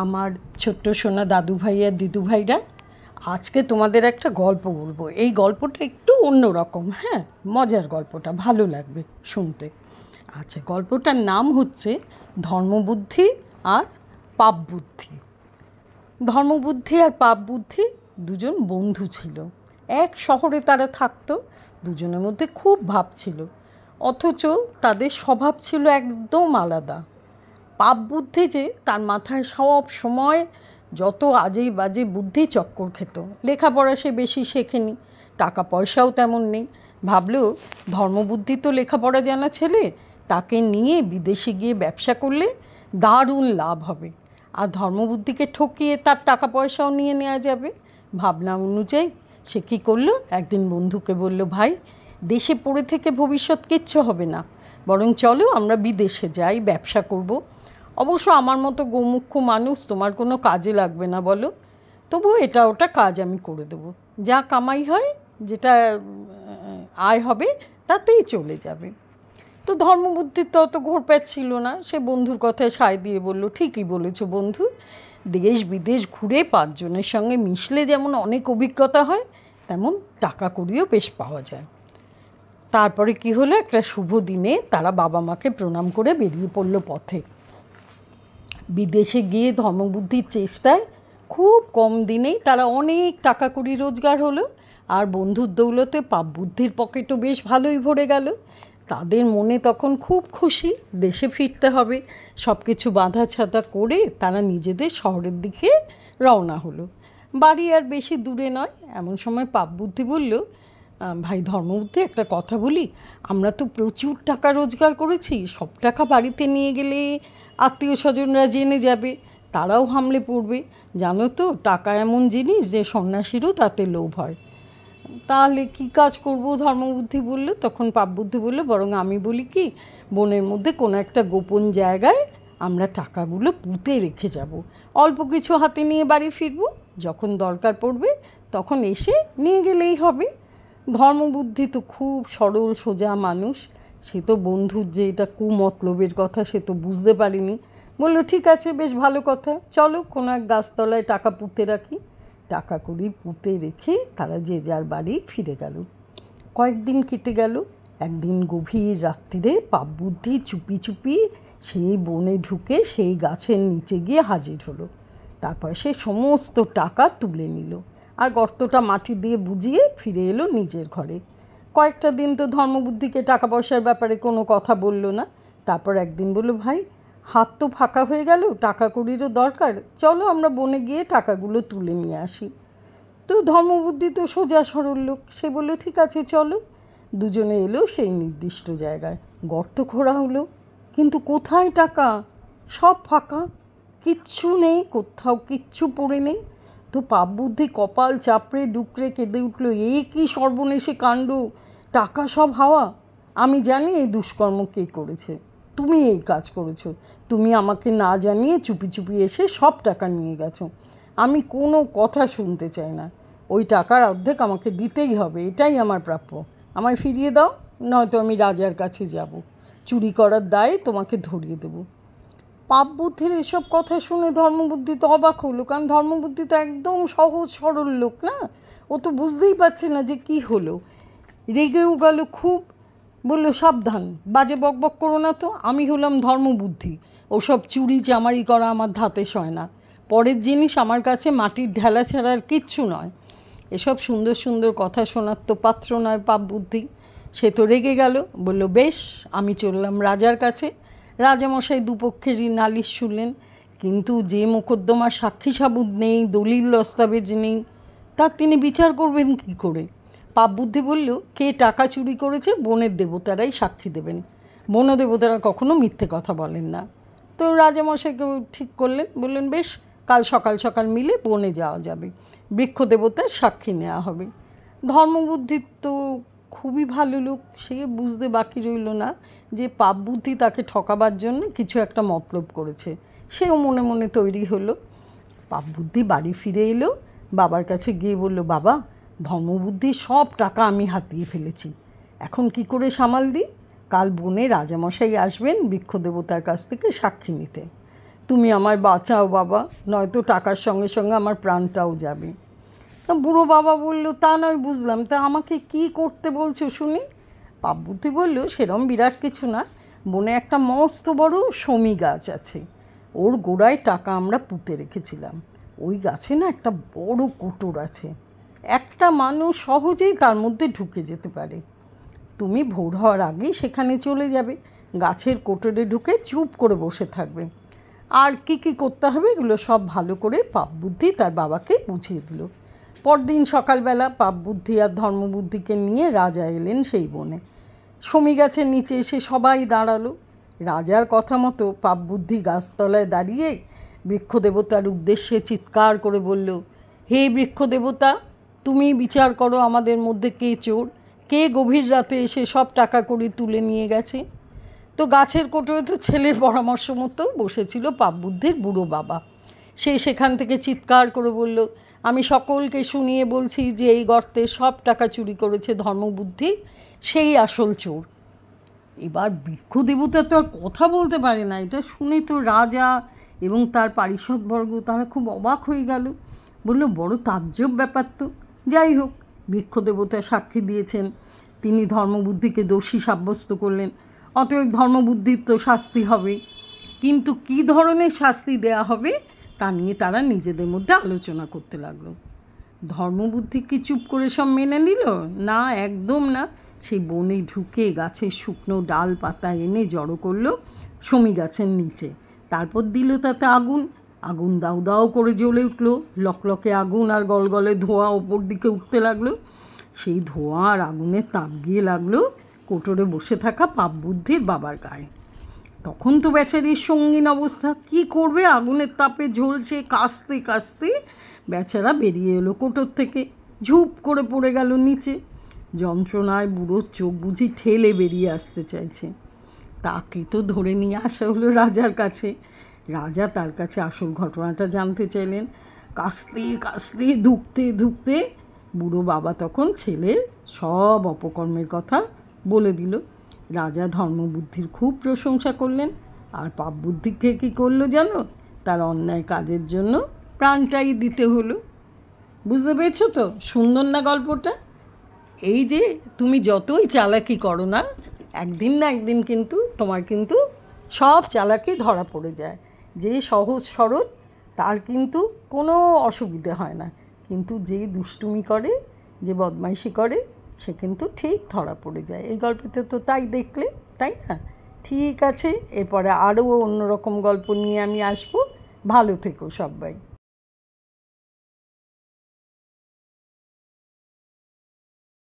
আমার ছোট্ট সোনা দাদু ভাই আর দিদু ভাইরা, আজকে তোমাদের একটা গল্প বলবো। এই গল্পটা একটু অন্যরকম, হ্যাঁ, মজার গল্পটা ভালো লাগবে শুনতে। আচ্ছা, গল্পটার নাম হচ্ছে ধর্মবুদ্ধি আর পাপ বুদ্ধি। ধর্মবুদ্ধি আর পাপ বুদ্ধি দুজন বন্ধু ছিল। এক শহরে তারা থাকতো। দুজনের মধ্যে খুব ভাব ছিল, অথচ তাদের স্বভাব ছিল একদম আলাদা। পাপ বুদ্ধি যে তার মাথায় সব সময় যত আজে বাজে বুদ্ধি চক্কর খেত। লেখাপড়া সে বেশি শেখেনি, টাকা পয়সাও তেমন নেই। ভাবলেও ধর্মবুদ্ধি তো লেখাপড়া জানা ছেলে, তাকে নিয়ে বিদেশে গিয়ে ব্যবসা করলে দারুণ লাভ হবে, আর ধর্মবুদ্ধিকে ঠকিয়ে তার টাকা পয়সাও নিয়ে নেওয়া যাবে। ভাবনা অনুযায়ী সে কী করলো, একদিন বন্ধুকে বলল, ভাই, দেশে পড়ে থেকে ভবিষ্যৎ কিচ্ছু হবে না, বরং চলো আমরা বিদেশে যাই, ব্যবসা করব। অবশ্য আমার মতো গোমুখ্য মানুষ তোমার কোনো কাজে লাগবে না, বলো, তবুও এটা ওটা কাজ আমি করে দেবো। যা কামাই হয়, যেটা আয় হবে, তাতেই চলে যাবে। তো ধর্মবুদ্ধির তো অত ঘোরপ্যাচ ছিল না, সে বন্ধুর কথায় সায় দিয়ে বলল, ঠিকই বলেছো বন্ধু, দেশ বিদেশ ঘুরে পাঁচজনের সঙ্গে মিশলে যেমন অনেক অভিজ্ঞতা হয়, তেমন টাকা কড়িও বেশ পাওয়া যায়। তারপরে কি হলো, একটা শুভ দিনে তারা বাবা মাকে প্রণাম করে বেরিয়ে পড়ল পথে। বিদেশে গিয়ে ধর্মবুদ্ধির চেষ্টায় খুব কম দিনেই তারা অনেক টাকা কড়ি রোজগার হলো, আর বন্ধুর দৌলতে পাপ বুদ্ধির পকেটও বেশ ভালোই ভরে গেল। তাদের মনে তখন খুব খুশি, দেশে ফিরতে হবে। সব কিছু বাঁধা ছাঁধা করে তারা নিজেদের শহরের দিকে রওনা হলো। বাড়ি আর বেশি দূরে নয়। এমন সময় পাপ বুদ্ধি বলল, ভাই ধর্মবুদ্ধি, একটা কথা বলি, আমরা তো প্রচুর টাকা রোজগার করেছি, সব টাকা বাড়িতে নিয়ে গেলে আত্মীয় স্বজনরা জেনে যাবে, তারাও হামলে পড়বে। জানো তো, টাকা এমন জিনিস যে সন্ন্যাসীরও তাতে লোভ হয়। তাহলে কি কাজ করব, ধর্মবুদ্ধি বলল। তখন পাপ বুদ্ধি বলল, বরং আমি বলি কি, বনের মধ্যে কোনো একটা গোপন জায়গায় আমরা টাকাগুলো পুঁতে রেখে যাব, অল্প কিছু হাতে নিয়ে বাড়ি ফিরব, যখন দরকার পড়বে তখন এসে নিয়ে গেলেই হবে। ধর্মবুদ্ধি তো খুব সরল সোজা মানুষ, সে তো বন্ধুর যে এটা কুমতলবের কথা সে তো বুঝতে পারিনি। বলল, ঠিক আছে, বেশ ভালো কথা, চলো কোনো এক গাছতলায় টাকা পুঁতে রাখি। টাকা কড়ি পুঁতে রেখে তারা যে যার বাড়ি ফিরে গেল। কয়েকদিন কেটে গেল। একদিন গভীর রাত্রিরে পাপ বুদ্ধি চুপি চুপি সেই বনে ঢুকে সেই গাছের নিচে গিয়ে হাজির হলো। তারপর সে সমস্ত টাকা তুলে নিল, আর গর্তটা মাটি দিয়ে বুঝিয়ে ফিরে এলো নিজের ঘরে। কয়েকটা দিন তো ধর্মবুদ্ধিকে টাকা পয়সার ব্যাপারে কোনো কথা বলল না। তারপর একদিন বলল, ভাই, হাত তো ফাঁকা হয়ে গেল, টাকা কড়িরও দরকার, চলো আমরা বনে গিয়ে টাকাগুলো তুলে নিয়ে আসি। তো ধর্মবুদ্ধি তো সোজা সরল লোক, সে বলল, ঠিক আছে চলো। দুজনে এলো সেই নির্দিষ্ট জায়গায়। গর্ত খোঁড়া হলো, কিন্তু কোথায় টাকা? সব ফাঁকা, কিচ্ছু নেই, কোথাও কিচ্ছু পড়ে নেই। তো পাপ বুদ্ধি কপাল চাপড়ে ডুকরে কেঁদে উঠল, এ কি সর্বনেশে কাণ্ড, টাকা সব হাওয়া। আমি জানি এই দুষ্কর্ম কে করেছে, তুমি এই কাজ করেছো। তুমি আমাকে না জানিয়ে চুপি চুপি এসে সব টাকা নিয়ে গেছো। আমি কোনো কথা শুনতে চাই না, ওই টাকার অর্ধেক আমাকে দিতেই হবে, এটাই আমার প্রাপ্য। আমায় ফিরিয়ে দাও, নয়তো আমি রাজার কাছে যাব, চুরি করার দায়ে তোমাকে ধরিয়ে দেব। পাপ বুদ্ধির এসব কথা শুনে ধর্মবুদ্ধি তো অবাক হলো, কারণ ধর্মবুদ্ধি তো একদম সহজ সরল লোক না, ও তো বুঝতেই পারছে না যে কি হলো। রেগেও গেল খুব, বলল, সাবধান, বাজে বকবক করো না তো, আমি হলাম ধর্মবুদ্ধি, ওসব চুরি চামারি করা আমার ধাতে সয় না, পরের জিনিস আমার কাছে মাটির ঢেলা ছাড়ার কিচ্ছু নয়। এসব সুন্দর সুন্দর কথা শোনার তো পাত্র নয় পাপ বুদ্ধি। সে তো রেগে গেল, বলল, বেশ, আমি চললাম রাজার কাছে। রাজামশাই দুপক্ষেরই নালিশ শুনলেন, কিন্তু যে মোকদ্দমার সাক্ষী সাবুত নেই, দলিল দস্তাবেজ নেই, তার তিনি বিচার করবেন কী করে? পাপ বুদ্ধি বলল, কে টাকা চুরি করেছে বনের দেবতারাই সাক্ষী দেবেন, বন দেবতারা কখনো মিথ্যে কথা বলেন না। তো রাজামশাইকেও ঠিক করলেন, বললেন, বেশ, কাল সকাল সকাল মিলে বনে যাওয়া যাবে, বৃক্ষ দেবতার সাক্ষী নেওয়া হবে। ধর্মবুদ্ধির তো খুবই ভালো লোক, সে বুঝতে বাকি রইল না যে পাপ বুদ্ধি তাকে ঠকাবার জন্য কিছু একটা মতলব করেছে। সেও মনে মনে তৈরি হলো। পাপ বুদ্ধি বাড়ি ফিরে এলো, বাবার কাছে গিয়ে বলল, বাবা, ধর্মবুদ্ধির সব টাকা আমি হাতিয়ে ফেলেছি, এখন কি করে সামাল দিই? কাল বনে রাজামশাই আসবেন বৃক্ষ দেবতার কাছ থেকে সাক্ষী নিতে। তুমি আমায় বাঁচাও বাবা, নয়তো টাকার সঙ্গে সঙ্গে আমার প্রাণটাও যাবে। তা বুড়ো বাবা বলল, তা নয় বুঝলাম, তা আমাকে কি করতে বলছো শুনি? পাপ্পুতি বলল, সেরম বিরাট কিছু না, বনে একটা মস্ত বড় শমী গাছ আছে, ওর গোড়ায় টাকা আমরা পুঁতে রেখেছিলাম। ওই গাছে না একটা বড় কোটর আছে, একটা মানুষ সহজেই তার মধ্যে ঢুকে যেতে পারে। তুমি ভোর হওয়ার আগেই সেখানে চলে যাবে, গাছের কোটরে ঢুকে চুপ করে বসে থাকবে। আর কি কি করতে হবে এগুলো সব ভালো করে পাপবুদ্ধি তার বাবাকে বুঝিয়ে দিল। পরদিন সকালবেলা পাপবুদ্ধি আর ধর্মবুদ্ধিকে নিয়ে রাজা এলেন সেই বনে। শমী গাছের নিচে এসে সবাই দাঁড়ালো। রাজার কথা মতো পাপবুদ্ধি গাছতলায় দাঁড়িয়ে বৃক্ষদেবতার উদ্দেশ্যে চিৎকার করে বলল, হে বৃক্ষদেবতা, তুমি বিচার করো আমাদের মধ্যে কে চোর, কে গভীর রাতে এসে সব টাকা কড়ি তুলে নিয়ে গেছে। তো গাছের কোটরে তো ছেলের পরামর্শ মতো বসেছিল পাপবুদ্ধির বুড়ো বাবা। সে সেখান থেকে চিৎকার করে বলল, আমি সকলকে শুনিয়ে বলছি যে এই গর্তে সব টাকা চুরি করেছে ধর্মবুদ্ধি, সেই আসল চোর। এবার বৃক্ষদেবতা তো আর কথা বলতে পারে না, এটা শুনে তো রাজা এবং তার পারিষদবর্গ তারা খুব অবাক হয়ে গেল। বলল, বড় তাজ্জব ব্যাপার তো। যাই হোক, বৃক্ষদেবতা সাক্ষী দিয়েছেন, তিনি ধর্মবুদ্ধিকে দোষী সাব্যস্ত করলেন, অতএব ধর্মবুদ্ধির তো শাস্তি হবে। কিন্তু কী ধরনের শাস্তি দেয়া হবে তা নিয়ে তারা নিজেদের মধ্যে আলোচনা করতে লাগলো। ধর্মবুদ্ধি কি চুপ করে সব মেনে নিল? না, একদম না। সেই বনে ঢুকে গাছের শুকনো ডাল পাতা এনে জড়ো করলো শমী গাছের নিচে, তারপর দিল তাতে আগুন। আগুন দাউ দাউ করে জ্বলে উঠলো, লকলকে আগুন আর গলগলে ধোঁয়া ওপর দিকে উঠতে লাগলো। সেই ধোঁয়া আর আগুনের তাপ গিয়ে লাগলো কোটরে বসে থাকা পাপবুদ্ধির বাবার গায়ে। তখন তো বেচারির সঙ্গীন অবস্থা, কি করবে, আগুনের তাপে ঝলসে কাস্তে কাস্তে বেচারা বেরিয়ে এলো কোটর থেকে, ঝুপ করে পড়ে গেল নিচে। যন্ত্রণায় বুড়োর চোখ বুঝি ঠেলে বেরিয়ে আসতে চাইছে। তাকে তো ধরে নিয়ে আসা হলো রাজার কাছে। রাজা তার কাছে আসল ঘটনাটা জানতে চাইলেন। কাস্তে কাস্তে ধুকতে ধুকতে বুড়ো বাবা তখন ছেলের সব অপকর্মের কথা বলে দিল। রাজা ধর্মবুদ্ধির খুব প্রশংসা করলেন, আর পাপবুদ্ধিকে কী করলো জানো? তার অন্যায় কাজের জন্য প্রাণটাই দিতে হলো। বুঝতে পেরেছো তো? সুন্দর না গল্পটা? এই যে তুমি যতই চালাকি করো না, একদিন না একদিন কিন্তু তোমার কিন্তু সব চালাকি ধরা পড়ে যায়। যে সহজ সরল তার কিন্তু কোনো অসুবিধে হয় না, কিন্তু যে দুষ্টুমি করে, যে বদমাইশি করে, সে কিন্তু ঠিক ধরা পড়ে যায়। এই গল্পতে তো তাই দেখলে, তাই না? ঠিক আছে, এরপরে আরও অন্যরকম গল্প নিয়ে আমি আসবো। ভালো থেকো সবাই।